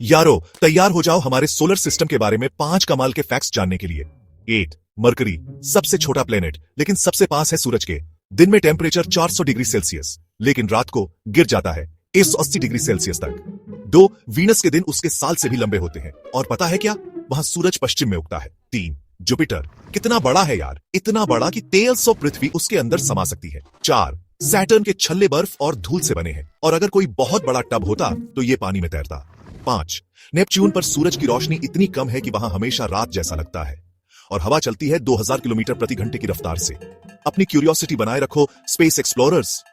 यारो, तैयार हो जाओ हमारे सोलर सिस्टम के बारे में 5 कमाल के फैक्ट्स जानने के लिए। 8 मरकरी, सबसे छोटा प्लेनेट लेकिन सबसे पास है सूरज के। दिन में टेम्परेचर 400 डिग्री सेल्सियस, लेकिन रात को गिर जाता है 180 डिग्री सेल्सियस तक। 2 वीनस के दिन उसके साल से भी लंबे होते हैं, और पता है क्या, वहां सूरज पश्चिम में उगता है। 3 जुपिटर, कितना बड़ा है यार, इतना बड़ा कि तेल्स ऑफ पृथ्वी उसके अंदर समा सकती है। 4 सैटर्न के छल्ले बर्फ और धूल से बने हैं, और अगर कोई बहुत बड़ा टब होता तो ये पानी में तैरता। 5 नेपच्यून पर सूरज की रोशनी इतनी कम है कि वहां हमेशा रात जैसा लगता है, और हवा चलती है 2000 किलोमीटर प्रति घंटे की रफ्तार से। अपनी क्यूरियोसिटी बनाए रखो स्पेस एक्सप्लोरर्स।